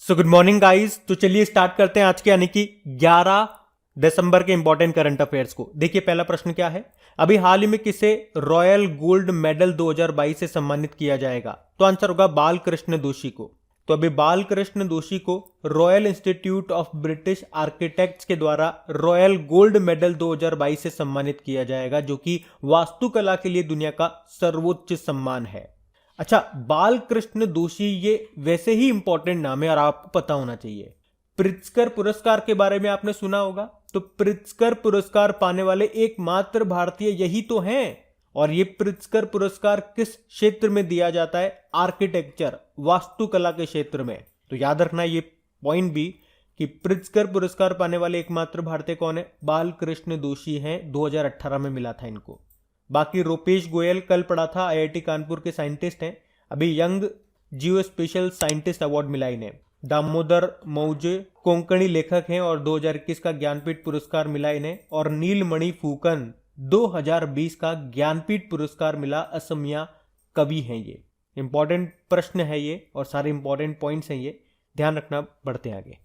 So good morning guys. तो चलिए start करते हैं आज के यानी कि 11 दिसंबर के इंपॉर्टेंट करंट अफेयर्स को। देखिए पहला प्रश्न क्या है, अभी हाल ही में किसे रॉयल गोल्ड मेडल 2022 से सम्मानित किया जाएगा? तो आंसर होगा बालकृष्ण दोषी को। तो अभी बालकृष्ण दोषी को royal institute of British architects के द्वारा रॉयल गोल्ड मेडल 2022 से सम्मानित किया जाएगा, जो कि वास्तुकला के लिए दुनिया का सर्वोच्च सम्मान है। अच्छा, बालकृष्ण दोषी ये वैसे ही इंपॉर्टेंट नाम है और आपको पता होना चाहिए। प्रित्जकर पुरस्कार के बारे में आपने सुना होगा, तो प्रित्जकर पुरस्कार पाने वाले एकमात्र भारतीय यही तो हैं। और ये प्रित्जकर पुरस्कार किस क्षेत्र में दिया जाता है? आर्किटेक्चर, वास्तुकला के क्षेत्र में। तो याद रखना ये पॉइंट भी कि प्रित्जकर पुरस्कार पाने वाले एकमात्र भारतीय कौन है? बालकृष्ण दोषी हैं, 2018 में मिला था इनको। बाकी रूपेश गोयल कल पढ़ा था, आईआईटी कानपुर के साइंटिस्ट हैं, अभी यंग जियो स्पेशल साइंटिस्ट अवार्ड मिला इन्हें। दामोदर मौजे कोंकणी लेखक हैं और 2021 का ज्ञानपीठ पुरस्कार मिला इन्हें। और नीलमणि फुकन 2020 का ज्ञानपीठ पुरस्कार मिला, असमिया कवि हैं ये। इंपॉर्टेंट प्रश्न है ये और सारे इंपॉर्टेंट पॉइंट्स हैं ये, ध्यान रखना। बढ़ते आगे।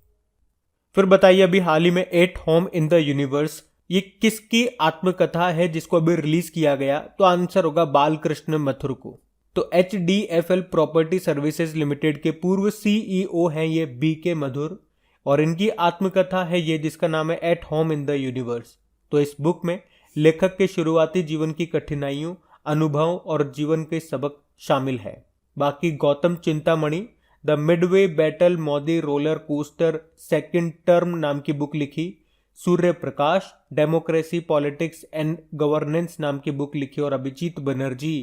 फिर बताइए, अभी हाल ही में at home in the universe ये किसकी आत्मकथा है जिसको अभी रिलीज किया गया? तो आंसर होगा बालकृष्ण मथुर को। तो HDFL प्रॉपर्टी सर्विसेज लिमिटेड के पूर्व CEO हैं ये BK मधुर, और इनकी आत्मकथा है ये जिसका नाम है at home in the universe. तो इस बुक में लेखक के शुरुआती जीवन की कठिनाइयों, अनुभव और जीवन के सबक शामिल है। बाकी Gautam Chintamani the midway battle Modi roller coaster second term नाम की बुक लिखी। Surya Prakash democracy politics and governance नाम की बुक लिखी। और Abhijit Banerjee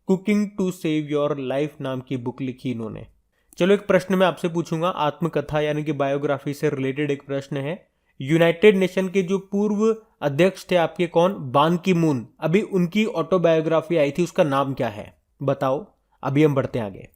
cooking to save your life नाम की बुक लिखी इन्होंने। चलो एक प्रश्न मैं आपसे पूछूंगा, आत्मकथा यानी कि बायोग्राफी से रिलेटेड एक प्रश्न है। यूनाइटेड नेशन के जो पूर्व अध्यक्ष थे आपके, कौन? बान की मून, अभी उनकी ऑटोबायोग्राफी आई थी, उसका नाम क्या है? बताओ। अभी हम बढ़ते हैं आगे।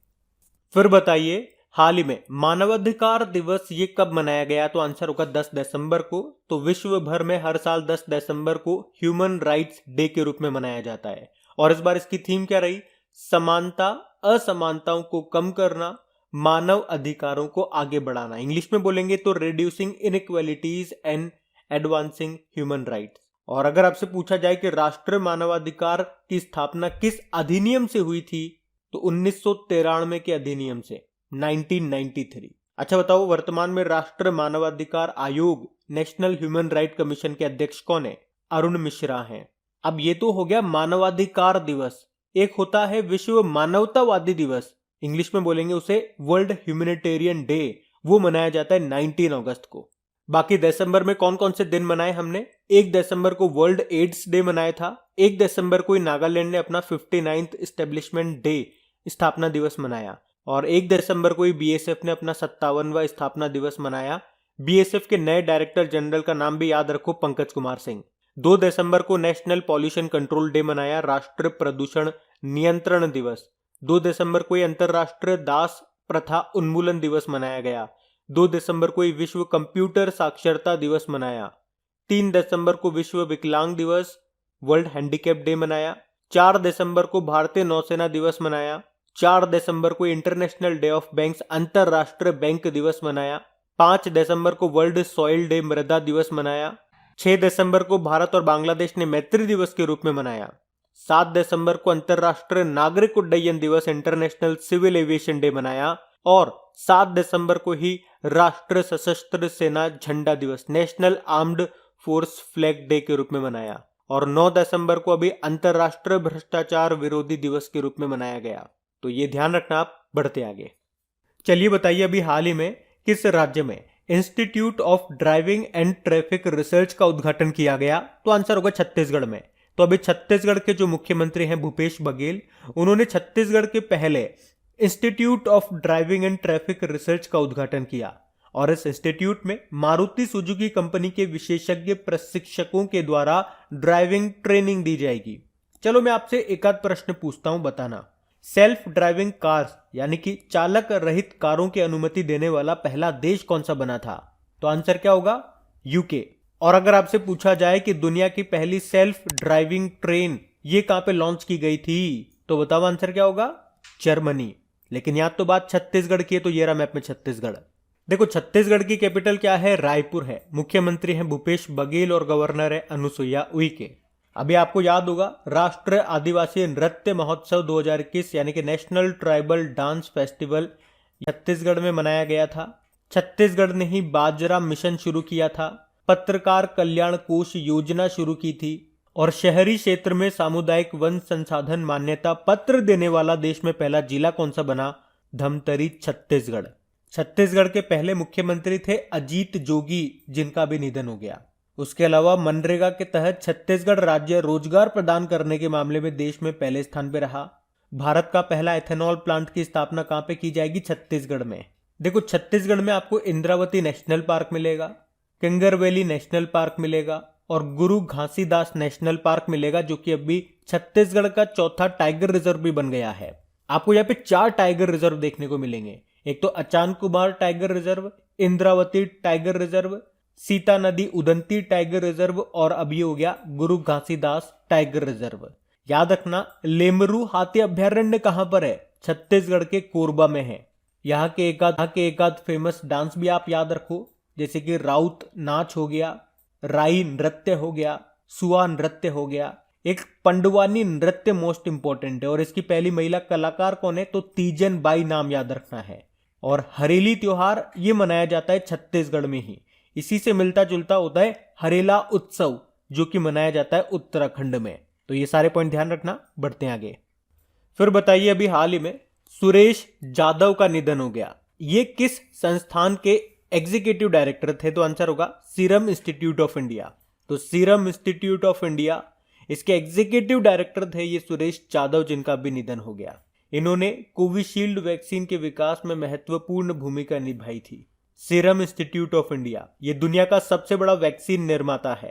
फिर बताइए, हाल ही में मानवाधिकार दिवस ये कब मनाया गया? तो आंसर होगा 10 दिसंबर को। तो विश्व भर में हर साल 10 दिसंबर को ह्यूमन राइट्स डे के रूप में मनाया जाता है। और इस बार इसकी थीम क्या रही? समानता, असमानताओं को कम करना, मानव अधिकारों को आगे बढ़ाना। इंग्लिश में बोलेंगे तो reducing inequalities and advancing human rights. और अगर आपसे पूछा जाए कि राष्ट्रीय मानवाधिकार की स्थापना किस अधिनियम से हुई थी, तो 1993 के अधिनियम से, 1993। अच्छा बताओ, वर्तमान में राष्ट्रीय मानवाधिकार आयोग नेशनल ह्यूमन राइट कमीशन के अध्यक्ष कौन है? अरुण मिश्रा हैं। अब ये तो हो गया मानवाधिकार दिवस। एक होता है विश्व मानवतावादी दिवस, इंग्लिश में बोलेंगे उसे वर्ल्ड ह्यूमैनिटेरियन डे, वो मनाया जाता है 19 अगस्त को। बाकी दिसंबर में कौन कौन से दिन मनाए हमने? 1 दिसंबर को वर्ल्ड एड्स डे मनाया था। 1 दिसंबर को नागालैंड ने अपना 59th एस्टेब्लिशमेंट डे, स्थापना दिवस मनाया। और 1 दिसंबर को ही BSF ने अपना 57वां स्थापना दिवस मनाया। BSF के नए डायरेक्टर जनरल का नाम भी याद रखो, पंकज कुमार सिंह। 2 दिसंबर को नेशनल पॉल्यूशन कंट्रोल डे मनाया, राष्ट्रीय प्रदूषण नियंत्रण दिवस। 2 दिसंबर को ही अंतरराष्ट्रीय दास प्रथा उन्मूलन दिवस मनाया गया। 2 दिसंबर को ही विश्व कंप्यूटर साक्षरता दिवस मनाया। 3 दिसंबर को विश्व विकलांग दिवस, वर्ल्ड हैंडीकैप डे मनाया। 4 दिसंबर को भारतीय नौसेना दिवस मनाया। 4 दिसंबर को इंटरनेशनल डे ऑफ बैंक्स, अंतरराष्ट्रीय बैंक दिवस मनाया। 5 दिसंबर को वर्ल्ड सॉइल डे, मृदा दिवस मनाया। 6 दिसंबर को भारत और बांग्लादेश ने मैत्री दिवस के रूप में मनाया। 7 दिसंबर को अंतरराष्ट्रीय नागरिक उड्डयन दिवस, इंटरनेशनल सिविल एविएशन डे मनाया। और 7 दिसंबर को ही राष्ट्रीय सशस्त्र सेना झंडा दिवस, national armed force flag day के रूप में मनाया। और 9 दिसंबर को अभी अंतरराष्ट्रीय भ्रष्टाचार विरोधी दिवस के रूप में मनाया गया। तो ये ध्यान रखना आप। बढ़ते आगे। चलिए बताइए, अभी हाल ही में किस राज्य में institute of driving and traffic research का उद्घाटन किया गया? तो आंसर होगा छत्तीसगढ़ में। तो अभी छत्तीसगढ़ के जो मुख्यमंत्री हैं भूपेश बघेल, उन्होंने छत्तीसगढ़ के पहले institute of driving and traffic research का उद्घाटन किया। और इस इंस्टीट्यूट में मारुति सुजुकी कंपनी के विशेषज्ञ प्रशिक्षकों के द्वारा ड्राइविंग ट्रेनिंग दी जाएगी। चलो मैं आपसे एक आध प्रश्न पूछता हूं, बताना। सेल्फ ड्राइविंग कार्स यानी कि चालक रहित कारों की अनुमति देने वाला पहला देश कौन सा बना था? तो आंसर क्या होगा? यूके। और अगर आपसे पूछा जाए कि दुनिया की पहली सेल्फ ड्राइविंग ट्रेन ये कहां पे लॉन्च की गई थी, तो बताओ आंसर क्या होगा? जर्मनी। लेकिन यहां तो बात छत्तीसगढ़ की है, तो ये रहा मैप में छत्तीसगढ़। देखो छत्तीसगढ़ की कैपिटल क्या है, रायपुर है। मुख्यमंत्री हैं भूपेश बघेल और गवर्नर है अनुसुईया उइके। अभी आपको याद होगा राष्ट्रीय आदिवासी नृत्य महोत्सव 2021 यानी कि national tribal dance festival Chhattisgarh में मनाया गया था। छत्तीसगढ़ ने ही बाजरा मिशन शुरू किया था, पत्रकार कल्याण कोष योजना शुरू की थी और शहरी क्षेत्र में सामुदायिक वन संसाधन मान्यता पत्र देने वाला देश में पहला जिला कौन सा बना, धमतरी छत्तीसगढ़। छत्तीसगढ़ के पहले मुख्यमंत्री थे अजीत जोगी जिनका भी निधन हो गया। उसके अलावा मनरेगा के तहत छत्तीसगढ़ राज्य रोजगार प्रदान करने के मामले में देश में पहले स्थान पर रहा। भारत का पहला एथेनॉल प्लांट की स्थापना कहां पे की जाएगी, छत्तीसगढ़ में। देखो छत्तीसगढ़ में आपको इंद्रावती नेशनल पार्क मिलेगा, किंगर वैली नेशनल पार्क मिलेगा और गुरु घासीदास नेशनल पार्क मिलेगा, जो कि अभी छत्तीसगढ़ का चौथा टाइगर रिजर्व भी बन गया है। आपको यहाँ पे 4 टाइगर रिजर्व देखने को मिलेंगे। एक तो Achanakmar tiger reserve, Indravati tiger reserve, Sitanadi Udanti tiger reserve और अभी हो गया गुरु घासीदास टाइगर रिजर्व। याद रखना लेमरू हाथी अभ्यारण्य कहां पर है, छत्तीसगढ़ के कोरबा में है। यहाँ के एक आध फेमस डांस भी आप याद रखो, जैसे कि राउत नाच हो गया, राई नृत्य हो गया, सुआ नृत्य हो गया। एक पंडवानी नृत्य मोस्ट इंपॉर्टेंट है और इसकी पहली महिला कलाकार कौन है, तो तीजन बाई नाम याद रखना है। और हरेली त्योहार ये मनाया जाता है छत्तीसगढ़ में ही। इसी से मिलता जुलता होता है हरेला उत्सव जो कि मनाया जाता है उत्तराखंड में। तो ये सारे पॉइंट ध्यान रखना। बढ़ते हैं आगे। फिर बताइए अभी हाल ही में सुरेश जाधव का निधन हो गया। ये किस संस्थान के एग्जीक्यूटिव डायरेक्टर थे, तो आंसर होगा सीरम इंस्टीट्यूट ऑफ इंडिया। तो सीरम इंस्टीट्यूट ऑफ इंडिया इसके एग्जीक्यूटिव डायरेक्टर थे ये सुरेश जाधव, जिनका भी निधन हो गया। इन्होंने कोविशील्ड वैक्सीन के विकास में महत्वपूर्ण भूमिका निभाई थी। सीरम इंस्टीट्यूट ऑफ इंडिया ये दुनिया का सबसे बड़ा वैक्सीन निर्माता है।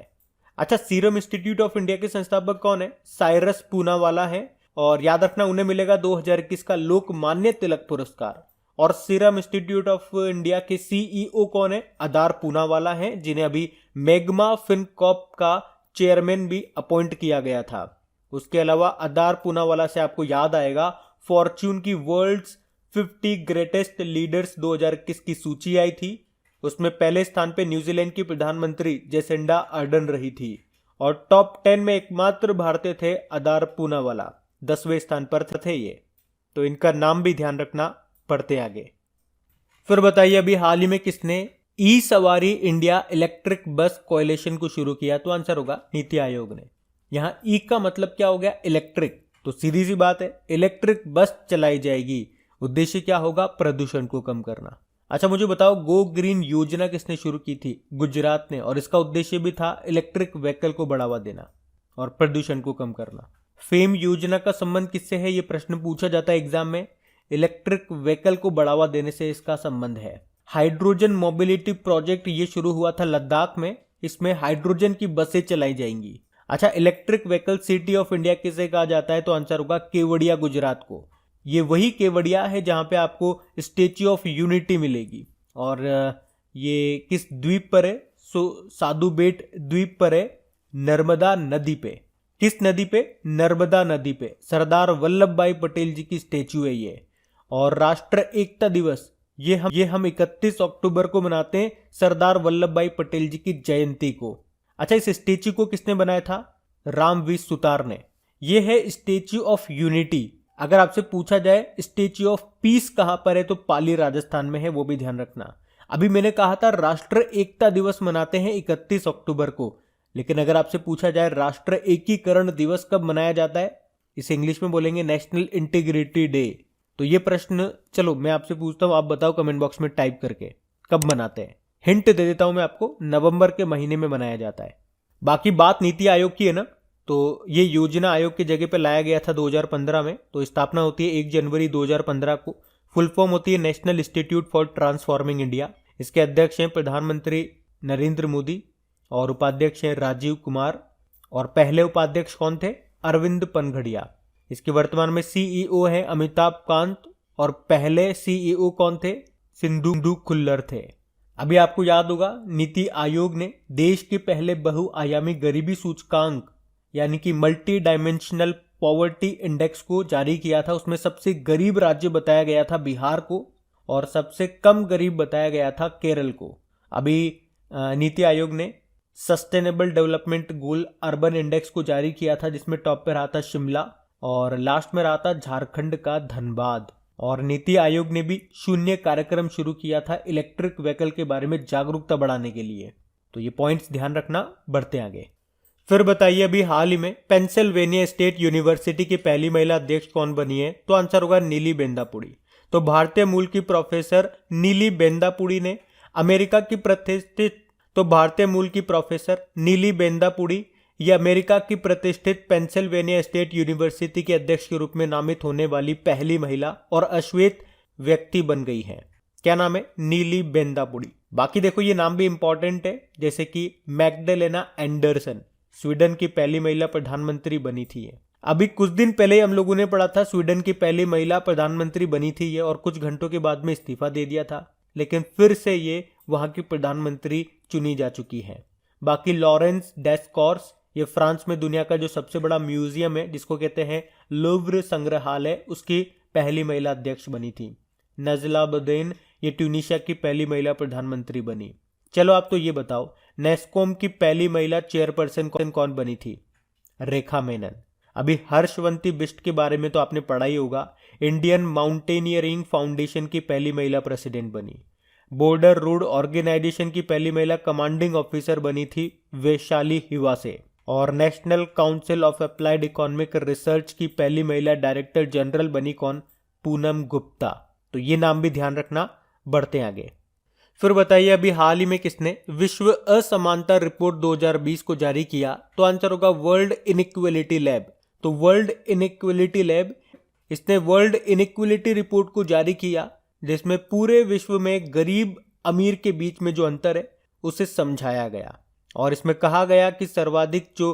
अच्छा, सीरम इंस्टीट्यूट ऑफ इंडिया के संस्थापक कौन है, साइरस पूनावाला है। और याद रखना उन्हें मिलेगा 2021 का लोकमान्य तिलक पुरस्कार। और सीरम इंस्टीट्यूट ऑफ इंडिया के सीईओ कौन है, अदार पूनावाला है, जिन्हें अभी मैग्मा फिनकॉर्प का चेयरमैन भी अपॉइंट किया गया था। उसके अलावा अदार पूनावाला से आपको याद आएगा फॉर्च्यून की वर्ल्ड्स 50 ग्रेटेस्ट लीडर्स 2021 की सूची आई थी। उसमें पहले स्थान पे न्यूजीलैंड की प्रधानमंत्री जेसिंडा अर्डन रही थी और टॉप 10 में एकमात्र भारतीय थे अदार पूनावाला, 10वें स्थान पर थे ये। तो इनका नाम भी ध्यान रखना। पढ़ते आगे। फिर बताइए अभी हाल ही में किसने ई सवारी इंडिया इलेक्ट्रिक बस कोएलिशन को शुरू किया, तो आंसर होगा नीति आयोग ने। यहां ई का मतलब क्या हो गया, इलेक्ट्रिक। तो सीधी सी बात है इलेक्ट्रिक बस चलाई जाएगी। उद्देश्य क्या होगा, प्रदूषण को कम करना। अच्छा मुझे बताओ गो ग्रीन योजना किसने शुरू की थी, गुजरात ने, और इसका उद्देश्य भी था इलेक्ट्रिक व्हीकल को बढ़ावा देना और प्रदूषण को कम करना। फेम योजना का संबंध किससे है, यह प्रश्न पूछा जाता है एग्जाम में। इलेक्ट्रिक व्हीकल को बढ़ावा देने से इसका संबंध है। हाइड्रोजन मोबिलिटी प्रोजेक्ट ये शुरू हुआ था लद्दाख में, इसमें हाइड्रोजन की बसें चलाई जाएंगी। अच्छा, electric vehicle city of India किसे कहा जाता है, तो आंसर होगा केवड़िया, गुजरात को। ये वही केवड़िया है जहां पे आपको स्टेच्यू ऑफ यूनिटी मिलेगी। और ये किस द्वीप पर है, साधु बेट द्वीप पर है, नर्मदा नदी पे। किस नदी पे, नर्मदा नदी पे। सरदार वल्लभ भाई पटेल जी की स्टेच्यू है ये। और राष्ट्र एकता दिवस ये हम 31 अक्टूबर को मनाते हैं, सरदार वल्लभ भाई पटेल जी की जयंती को। अच्छा, इस स्टेच्यू को किसने बनाया था, रामवीर सुतार ने। यह है स्टेच्यू ऑफ यूनिटी। अगर आपसे पूछा जाए स्टेच्यू ऑफ पीस कहां पर है, तो पाली राजस्थान में है, वो भी ध्यान रखना। अभी मैंने कहा था राष्ट्र एकता दिवस मनाते हैं 31 अक्टूबर को, लेकिन अगर आपसे पूछा जाए राष्ट्र एकीकरण दिवस कब मनाया जाता है, इसे इंग्लिश में बोलेंगे नेशनल इंटीग्रिटी डे। तो ये प्रश्न चलो मैं आपसे पूछता हूं, आप बताओ कमेंट बॉक्स में टाइप करके कब मनाते हैं। हिंट दे देता हूं मैं आपको, नवंबर के महीने में मनाया जाता है। बाकी बात नीति आयोग की है ना, तो ये योजना आयोग की जगह पे लाया गया था 2015 में। तो स्थापना होती है 1 जनवरी 2015 को। फुल फॉर्म होती है national institute for transforming India. इसके अध्यक्ष हैं प्रधानमंत्री नरेंद्र मोदी और उपाध्यक्ष हैं राजीव कुमार। और पहले उपाध्यक्ष कौन थे, अरविंद पनघड़िया। इसके वर्तमान में सीईओ हैं अमिताभ कांत और पहले सीईओ कौन थे, सिंधु खुल्लर थे। अभी आपको याद होगा नीति आयोग ने देश के पहले बहुआयामी गरीबी सूचकांक यानी कि मल्टी डायमेंशनल पॉवर्टी इंडेक्स को जारी किया था। उसमें सबसे गरीब राज्य बताया गया था बिहार को और सबसे कम गरीब बताया गया था केरल को। अभी नीति आयोग ने sustainable development goal urban index को जारी किया था, जिसमें टॉप पे रहा था शिमला और लास्ट में रहा था झारखंड का धनबाद। और नीति आयोग ने भी शून्य कार्यक्रम शुरू किया था इलेक्ट्रिक व्हीकल के बारे में जागरूकता बढ़ाने के लिए। तो ये पॉइंट्स ध्यान रखना। बढ़ते आगे। फिर बताइए, अभी हाल ही में पेंसिल्वेनिया स्टेट यूनिवर्सिटी की पहली महिला अध्यक्ष कौन बनी है? तो आंसर होगा नीली बेंदापुड़ी। तो भारतीय मूल की प्रोफेसर नीली बेंदापुड़ी ने अमेरिका की प्रतिष्ठित ये अमेरिका की प्रतिष्ठित पेंसिल्वेनिया स्टेट यूनिवर्सिटी के अध्यक्ष के रूप में नामित होने वाली पहली महिला और अश्वेत व्यक्ति बन गई हैं। क्या नाम है? नीली बेंदापुड़ी। बाकी देखो ये नाम भी इंपॉर्टेंट है, जैसे कि मैग्डलेना एंडरसन स्वीडन की पहली महिला प्रधानमंत्री बनी थी ये। अभी कुछ दिन पहले हम लोगों ने पढ़ा था स्वीडन की पहली महिला प्रधानमंत्री बनी थी ये, और कुछ घंटों के बाद में इस्तीफा दे दिया था, लेकिन फिर से ये वहां की प्रधानमंत्री चुनी जा चुकी है। बाकी लॉरेंस डेस्कॉर्स, ये फ्रांस में दुनिया का जो सबसे बड़ा म्यूजियम है जिसको कहते हैं लूव्र संग्रहालय, उसकी पहली महिला अध्यक्ष बनी थी। नजला बदेन, ये ट्यूनीशिया की पहली महिला प्रधानमंत्री बनी। चलो आप तो ये बताओ, नेस्कॉम की पहली महिला चेयरपर्सन कौन बनी थी? रेखा मेनन। अभी हर्षवंती बिष्ट के बारे में तो आपने पढ़ा ही होगा, इंडियन माउंटेनियरिंग फाउंडेशन की पहली महिला प्रेसिडेंट बनी। बॉर्डर रोड ऑर्गेनाइजेशन की पहली महिला कमांडिंग ऑफिसर बनी थी वैशाली हिवासे। और national council of applied economic research की पहली महिला डायरेक्टर जनरल बनी कौन? पूनम गुप्ता। तो ये नाम भी ध्यान रखना। बढ़ते आगे। फिर बताइए, अभी हाल ही में किसने विश्व असमानता रिपोर्ट 2020 को जारी किया? तो आंसर होगा वर्ल्ड इनइक्वालिटी लैब। तो वर्ल्ड इनइक्वालिटी लैब, इसने वर्ल्ड इनइक्वालिटी रिपोर्ट को जारी किया, जिसमें पूरे विश्व में गरीब अमीर के बीच में जो अंतर है उसे समझाया गया। और इसमें कहा गया कि सर्वाधिक जो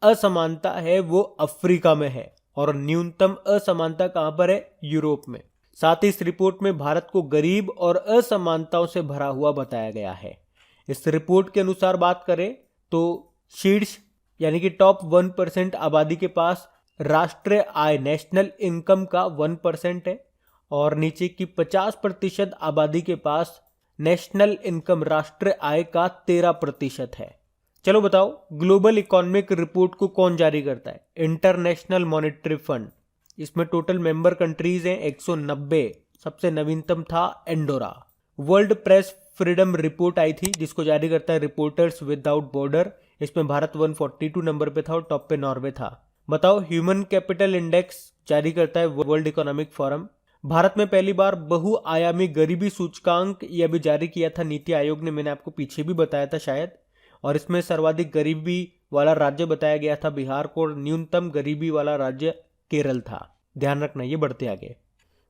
असमानता है वो अफ्रीका में है और न्यूनतम असमानता कहां पर है? यूरोप में। साथ ही इस रिपोर्ट में भारत को गरीब और असमानताओं से भरा हुआ बताया गया है। इस रिपोर्ट के अनुसार बात करें तो शीर्ष यानी कि टॉप 1% आबादी के पास राष्ट्रीय आय नेशनल इनकम का 1% है, और नीचे की 50% आबादी के पास नेशनल इनकम राष्ट्रीय आय का 13% है। चलो बताओ, ग्लोबल इकोनॉमिक रिपोर्ट को कौन जारी करता है? International Monetary Fund. इसमें टोटल मेंबर कंट्रीज हैं 190, सबसे नवीनतम था Andorra. World Press Freedom Report आई थी, जिसको जारी करता है रिपोर्टर्स विदाउट बॉर्डर। इसमें भारत 142 नंबर पे था और टॉप पे नॉर्वे था। बताओ, ह्यूमन कैपिटल इंडेक्स जारी करता है वर्ल्ड इकोनॉमिक फोरम। भारत में पहली बार बहुआयामी गरीबी सूचकांक ये अभी जारी किया था नीति आयोग ने, मैंने आपको पीछे भी बताया था शायद। और इसमें सर्वाधिक गरीबी वाला राज्य बताया गया था बिहार को, और न्यूनतम गरीबी वाला राज्य केरल था। ध्यान रखना ये। बढ़ते आगे।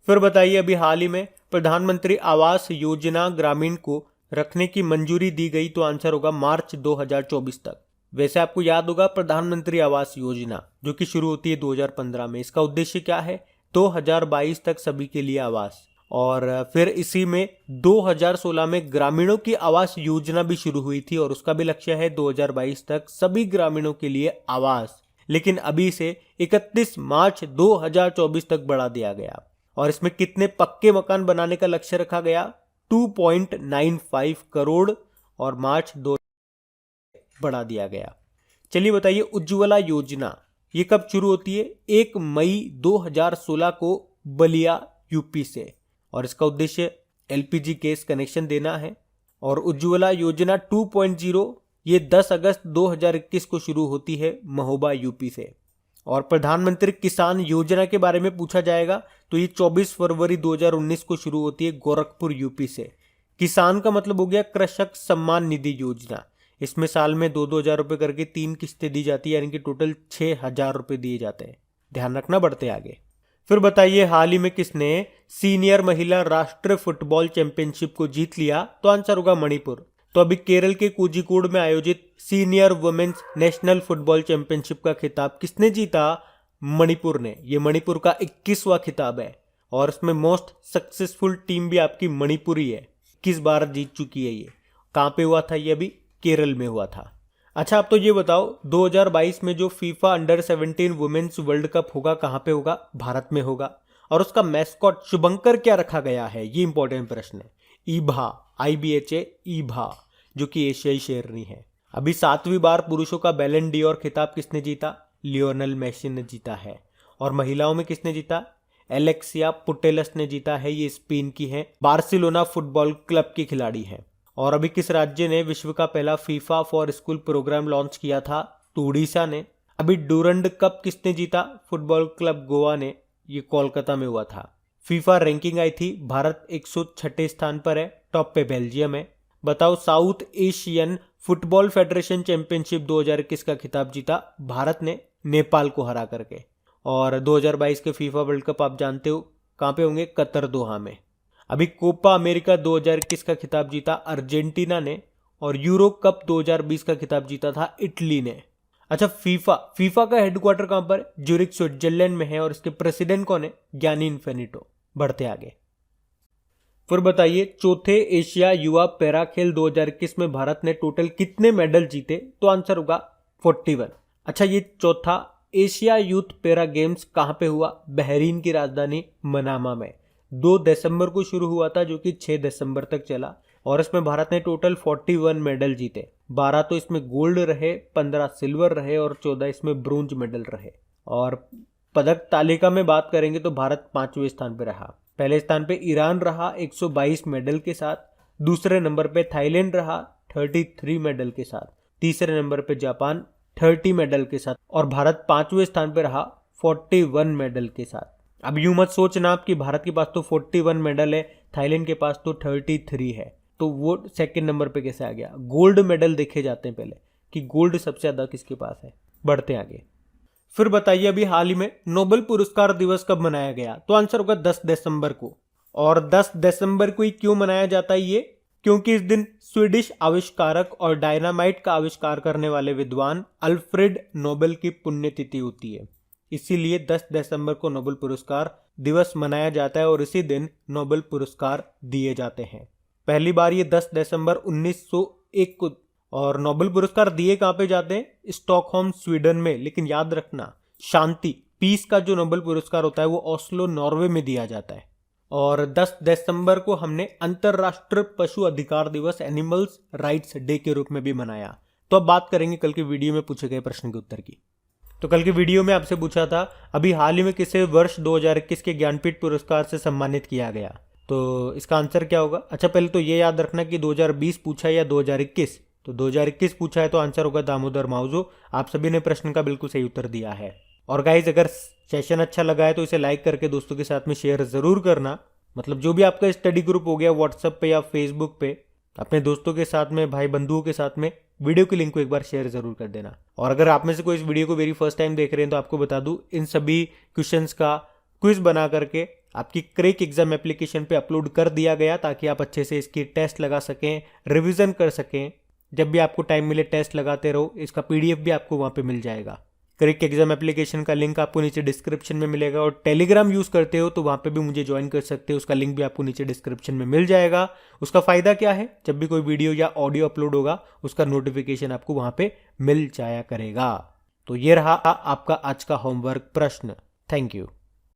फिर बताइए, अभी हाल ही में प्रधानमंत्री आवास योजना ग्रामीण को रखने की मंजूरी दी गई। तो आंसर होगा मार्च 2024 तक। वैसे आपको याद होगा प्रधानमंत्री आवास योजना जो कि शुरू होती है 2015 में, इसका उद्देश्य क्या है? 2022 तक सभी के लिए आवास। और फिर इसी में 2016 में ग्रामीणों की आवास योजना भी शुरू हुई थी, और उसका भी लक्ष्य है 2022 तक सभी ग्रामीणों के लिए आवास। लेकिन अभी से 31 मार्च 2024 तक बढ़ा दिया गया। और इसमें कितने पक्के मकान बनाने का लक्ष्य रखा गया? 2.95 करोड़, और मार्च 2 बढ़ा दिया गया। चलिए बताइए, उज्ज्वला योजना ये कब शुरू होती है? 1 मई 2016 को बलिया यूपी से, और इसका उद्देश्य एलपीजी गैस कनेक्शन देना है। और उज्ज्वला योजना 2.0 ये 10 अगस्त 2021 को शुरू होती है महोबा यूपी से। और प्रधानमंत्री किसान योजना के बारे में पूछा जाएगा तो ये 24 फरवरी 2019 को शुरू होती है गोरखपुर यूपी से। किसान का मतलब हो गया कृषक सम्मान निधि योजना। इसमें साल में 2-2 हज़ार रुपये करके 3 किस्तें दी जाती है, यानी कि टोटल 6,000 रुपये दिए जाते हैं। ध्यान रखना। बढ़ते आगे। फिर बताइए, हाल ही में किसने सीनियर महिला राष्ट्रीय फुटबॉल चैंपियनशिप को जीत लिया? तो आंसर होगा मणिपुर। तो अभी केरल के कोझिकोड में आयोजित senior women's national football championship का खिताब किसने जीता? मणिपुर ने। ये मणिपुर का 21वां खिताब है, और इसमें मोस्ट सक्सेसफुल टीम भी आपकी मणिपुर ही है। 21 बार जीत चुकी है ये। कहाँ पे हुआ था? ये अभी केरल में हुआ था। अच्छा, आप तो ये बताओ, 2022 में जो FIFA under 17 women's world cup होगा कहाँ पे होगा? भारत में होगा। और उसका मैस्कॉट शुभंकर क्या रखा गया है, ये इंपॉर्टेंट प्रश्न है। ईभा, IBHA ईभा, जो कि एशियाई शेरनी है। अभी 7वीं बार पुरुषों का बैलन डी'ओर खिताब किसने जीता, लियोनेल मेसी ने जीता है। और महिलाओं में किसने जीता, एलेक्सिया पुटेलस ने जीता है, ये स्पेन की है, बार्सिलोना फुटबॉल क्लब की खिलाड़ी है। और अभी किस राज्य ने विश्व का पहला FIFA for school programme launch किया था, तो उड़ीसा ने। अभी डूरंड कप किसने जीता, फुटबॉल क्लब गोवा ने, ये कोलकाता में हुआ था। फीफा रैंकिंग आई थी, भारत 106 स्थान पर है, टॉप पे बेल्जियम है। बताओ south Asian football federation championship 2021 का खिताब जीता भारत ने नेपाल को हरा करके। और 2022 के फीफा वर्ल्ड कप आप जानते हो कहाँ पे होंगे, कतर दोहा में। अभी कोपा अमेरिका 2021 का खिताब जीता अर्जेंटीना ने, और यूरो कप 2020 का खिताब जीता था इटली ने। अच्छा, फीफा का हेडक्वार्टर कहां पर, ज्यूरिख स्विट्जरलैंड में है, और इसके प्रेसिडेंट कौन है, ज्ञानी इन्फेनिटो। बढ़ते आगे, फिर बताइए चौथे एशिया युवा पैरा खेल 2021 में भारत ने टोटल कितने मेडल जीते, तो आंसर होगा 41। अच्छा, ये चौथा एशिया यूथ पैरा गेम्स कहां पे हुआ, बहरीन की राजधानी मनामा में। 2 दिसंबर को शुरू हुआ था, जो कि 6 दिसंबर तक चला, और इसमें भारत ने टोटल 41 मेडल जीते। 12 तो इसमें गोल्ड रहे, 15 सिल्वर रहे, और 14 इसमें ब्रोंज मेडल रहे। और पदक तालिका में बात करेंगे तो भारत 5वें स्थान पर रहा। पहले स्थान पे ईरान रहा 122 मेडल के साथ, दूसरे नंबर पे थाईलैंड रहा 33 मेडल के साथ, तीसरे नंबर पे जापान 30 मेडल के साथ, और भारत 5वें स्थान पे रहा 41 मेडल के साथ। अब यूं मत सोचना आप कि भारत के पास तो 41 मेडल है, थाईलैंड के पास तो 33 है, तो वो सेकंड नंबर पे कैसे आ गया। गोल्ड मेडल देखे जाते हैं पहले कि गोल्ड सबसे ज्यादा किसके पास है। बढ़ते आगे, फिर बताइए अभी हाल ही में नोबेल पुरस्कार दिवस कब मनाया गया, तो आंसर होगा 10 दिसंबर को। और 10 दिसंबर को ही क्यों मनाया जाता है ये, क्योंकि इस दिन स्वीडिश आविष्कारक और डायनामाइट का आविष्कार करने वाले विद्वान अल्फ्रेड नोबेल की पुण्यतिथि होती है। इसीलिए 10 दिसंबर को नोबेल पुरस्कार दिवस मनाया जाता है और इसी दिन नोबेल पुरस्कार दिए जाते हैं। पहली बार ये 10 दिसंबर 1901 को, और नोबेल पुरस्कार दिए कहां पे जाते हैं, स्टॉकहोम स्वीडन में। लेकिन याद रखना, शांति पीस का जो नोबेल पुरस्कार होता है वो ओस्लो नॉर्वे में दिया जाता है। और 10 दिसंबर को हमने अंतरराष्ट्रीय पशु अधिकार दिवस एनिमल्स राइट्स डे के रूप में भी मनाया। तो अब बात करेंगे कल के वीडियो में पूछे गए प्रश्न के उत्तर की। तो कल के वीडियो में आपसे पूछा था अभी हाल ही में किसे वर्ष 2021 के ज्ञानपीठ पुरस्कार से सम्मानित किया गया, तो इसका आंसर क्या होगा। अच्छा, पहले तो ये याद रखना कि 2020 पूछा या 2021, तो 2021 पूछा है तो आंसर होगा दामोदर माउजो। आप सभी ने प्रश्न का बिल्कुल सही उत्तर दिया है। और गाइज, अगर सेशन अच्छा लगा है तो इसे लाइक करके दोस्तों के साथ में शेयर जरूर करना। मतलब जो भी आपका स्टडी ग्रुप हो गया व्हाट्सएप पे या फेसबुक पे, अपने दोस्तों के साथ में, भाई बंधुओं के साथ में वीडियो की लिंक को एक बार शेयर जरूर कर देना। और अगर आप में से कोई इस वीडियो को वेरी फर्स्ट टाइम देख रहे हैं तो आपको बता दूं, इन सभी क्वेश्चंस का क्विज बना करके आपकी क्रैक एग्जाम एप्लीकेशन पे अपलोड कर दिया गया, ताकि आप अच्छे से इसकी टेस्ट लगा सकें, रिवीजन कर सकें। जब भी आपको टाइम मिले टेस्ट लगाते रहो। इसका PDF भी आपको वहां पे मिल जाएगा। क्रैक एग्जाम एप्लीकेशन का लिंक आपको नीचे डिस्क्रिप्शन में मिलेगा। और टेलीग्राम यूज करते हो तो वहां पे भी मुझे ज्वाइन कर सकते हो, उसका लिंक भी आपको नीचे डिस्क्रिप्शन में मिल जाएगा। उसका फायदा क्या है, जब भी कोई वीडियो या ऑडियो अपलोड होगा उसका नोटिफिकेशन आपको वहां पे मिल जाया करेगा। तो ये रहा आपका आज का होमवर्क प्रश्न। Thank you.